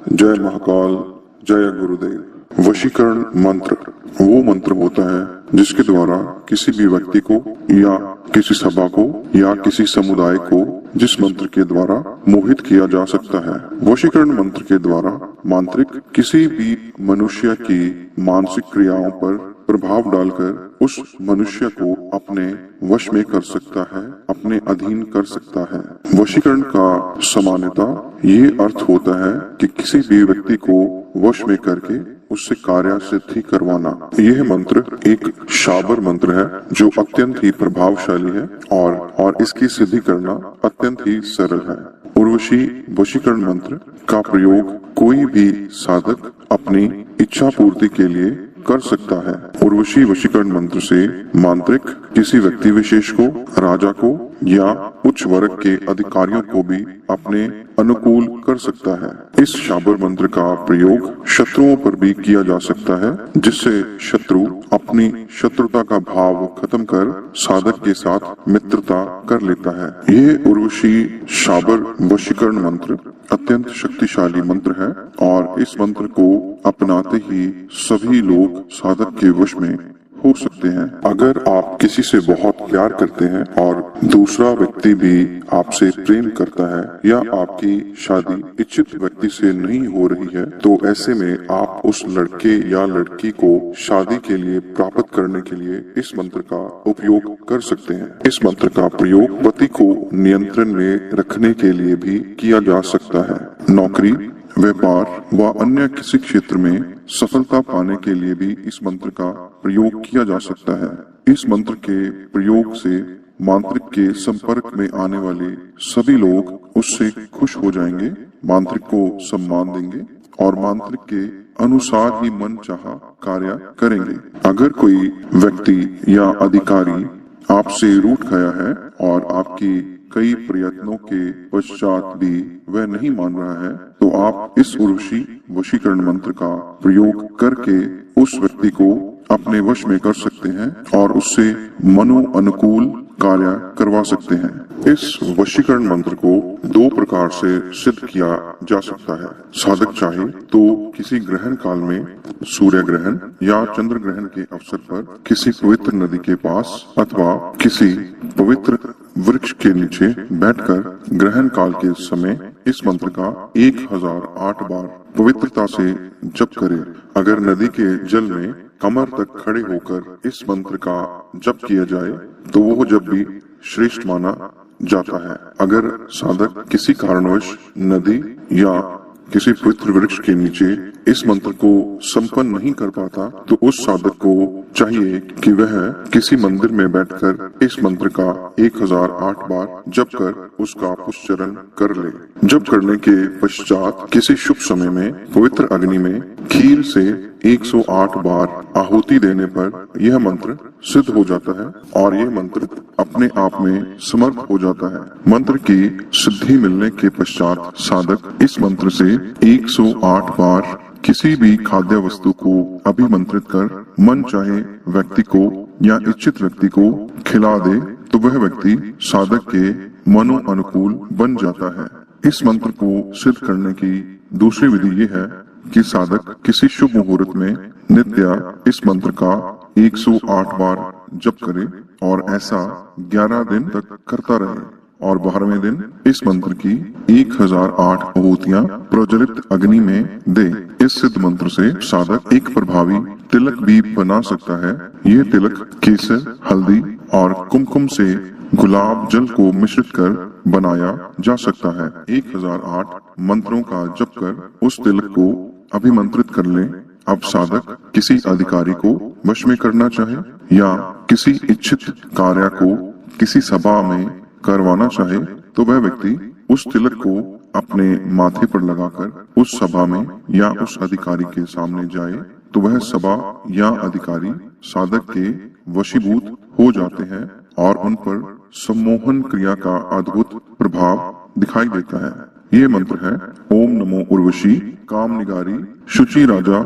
जय महाकाल, जय गुरुदेव। वशीकरण मंत्र वो मंत्र होता है जिसके द्वारा किसी भी व्यक्ति को या किसी सभा को या किसी समुदाय को जिस मंत्र के द्वारा मोहित किया जा सकता है। वशीकरण मंत्र के द्वारा मांत्रिक किसी भी मनुष्य की मानसिक क्रियाओं पर प्रभाव डालकर उस मनुष्य को अपने वश में कर सकता है, अपने अधीन कर सकता है। वशीकरण का सामान्यता ये अर्थ होता है कि किसी भी व्यक्ति को वश में करके उससे कार्य सिद्धि करवाना। यह मंत्र एक शाबर मंत्र है जो अत्यंत ही प्रभावशाली है और इसकी सिद्धि करना अत्यंत ही सरल है। उर्वशी वशीकरण मंत्र का प्रयोग कोई भी साधक अपनी इच्छा पूर्ति के लिए कर सकता है। उर्वशी वशीकरण मंत्र से मांत्रिक किसी व्यक्ति विशेष को, राजा को या उच्च वर्ग के अधिकारियों को भी अपने अनुकूल कर सकता है। इस शाबर मंत्र का प्रयोग शत्रुओं पर भी किया जा सकता है, जिससे शत्रु अपनी शत्रुता का भाव खत्म कर साधक के साथ मित्रता कर लेता है। यह उर्वशी शाबर वशीकरण मंत्र अत्यंत शक्तिशाली मंत्र है और इस मंत्र को अपनाते ही सभी लोग साधक के वश में हो सकते हैं। अगर आप किसी से बहुत प्यार करते हैं और दूसरा व्यक्ति भी आपसे प्रेम करता है या आपकी शादी इच्छित व्यक्ति से नहीं हो रही है, तो ऐसे में आप उस लड़के या लड़की को शादी के लिए प्राप्त करने के लिए इस मंत्र का उपयोग कर सकते हैं। इस मंत्र का प्रयोग पति को नियंत्रण में रखने के लिए भी किया जा सकता है। नौकरी, व्यापार व अन्य किसी क्षेत्र में सफलता पाने के लिए भी इस मंत्र का प्रयोग किया जा सकता है। इस मंत्र के प्रयोग से मांत्रिक के संपर्क में आने वाले सभी लोग उससे खुश हो जाएंगे, मांत्रिक को सम्मान देंगे और मांत्रिक के अनुसार ही मन चाहा कार्य करेंगे। अगर कोई व्यक्ति या अधिकारी आपसे रूठ गया है और आपकी कई प्रयत्नों के पश्चात भी वह नहीं मान रहा है, तो आप इस उर्वशी वशीकरण मंत्र का प्रयोग करके उस व्यक्ति को अपने वश में कर सकते हैं और उससे मनो अनुकूल कार्य करवा सकते हैं। इस वशीकरण मंत्र को दो प्रकार से सिद्ध किया जा सकता है। साधक चाहे तो किसी ग्रहण काल में, सूर्य ग्रहण या चंद्र ग्रहण के अवसर पर किसी पवित्र नदी के पास अथवा किसी पवित्र वृक्ष के नीचे बैठकर ग्रहण काल के समय इस मंत्र का 1008 बार पवित्रता से जप करे। अगर नदी के जल में कमर तक खड़े होकर इस मंत्र का जप किया जाए तो वो जब भी श्रेष्ठ माना जाता है। अगर साधक किसी कारणवश नदी या किसी पवित्र वृक्ष के नीचे इस मंत्र को संपन्न नहीं कर पाता, तो उस साधक को चाहिए कि वह किसी मंदिर में बैठकर इस मंत्र का 1008 बार जप कर उसका पुष्चरण कर ले। जप करने के पश्चात किसी शुभ समय में पवित्र अग्नि में खीर से 108 बार आहुति देने पर यह मंत्र सिद्ध हो जाता है और यह मंत्र अपने आप में समर्थ हो जाता है। मंत्र की सिद्धि मिलने के पश्चात साधक इस मंत्र से 108 बार किसी भी खाद्य वस्तु को अभिमंत्रित कर मन चाहे व्यक्ति को या इच्छित व्यक्ति को खिला दे तो वह व्यक्ति साधक के मनो अनुकूल बन जाता है। इस मंत्र को सिद्ध करने की दूसरी विधि ये है कि साधक किसी शुभ मुहूर्त में नित्य इस मंत्र का 108 बार जप करे और ऐसा 11 दिन तक करता रहे और 12वें दिन इस मंत्र की 1008 आहुतियां प्रज्वलित अग्नि में दे। इस सिद्ध मंत्र से साधक एक प्रभावी तिलक भी बना सकता है। यह तिलक केसर, हल्दी और कुमकुम से गुलाब जल को मिश्रित कर बनाया जा सकता है। 1008 मंत्रों का जप कर उस तिलक को अभिमंत्रित कर ले। अब साधक किसी अधिकारी को वश में करना चाहे या किसी इच्छित कार्य को किसी सभा में करवाना चाहे तो वह व्यक्ति उस तिलक को अपने माथे पर लगाकर उस सभा में या उस अधिकारी के सामने जाए तो वह सभा या अधिकारी साधक के वशीभूत हो जाते हैं और उन पर सम्मोहन क्रिया का अद्भुत प्रभाव दिखाई देता है। ये मंत्र है ओम नमो उर्वशी काम निगारी शुचि राजा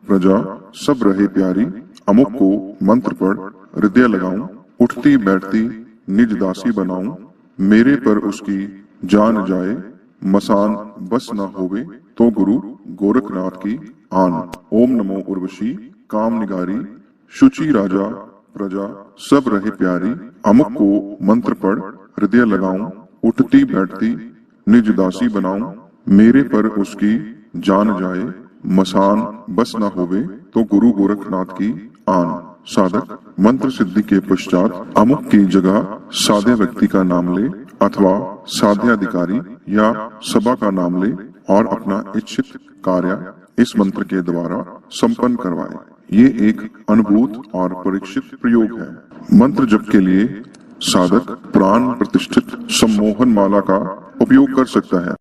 प्रजा सब रहे प्यारी। अमुक को मंत्र पढ़ हृदय लगाऊं, उठती बैठती निज दासी बनाऊं, मेरे पर उसकी जान जाए मसान बस न होवे तो गुरु गोरखनाथ की आन। ओम नमो उर्वशी काम निगारी, शुचि राजा प्रजा सब रहे प्यारी। अमुक को मंत्र पढ़ हृदय लगाऊं, उठती बैठती निज दासी बनाऊं। मेरे पर उसकी जान जाए, मसान बस न होवे, तो गुरु गोरखनाथ की आन। साधक मंत्र सिद्धि के पश्चात अमुक की जगह साधे व्यक्ति का नाम ले अथवा साध्य अधिकारी या सभा का नाम ले और अपना इच्छित कार्य इस मंत्र के द्वारा संपन्न करवाए। ये एक अनुभूत और परीक्षित प्रयोग है। मंत्र जप के लिए साधक प्राण प्रतिष्ठित सम्मोहन माला का उपयोग कर सकता है।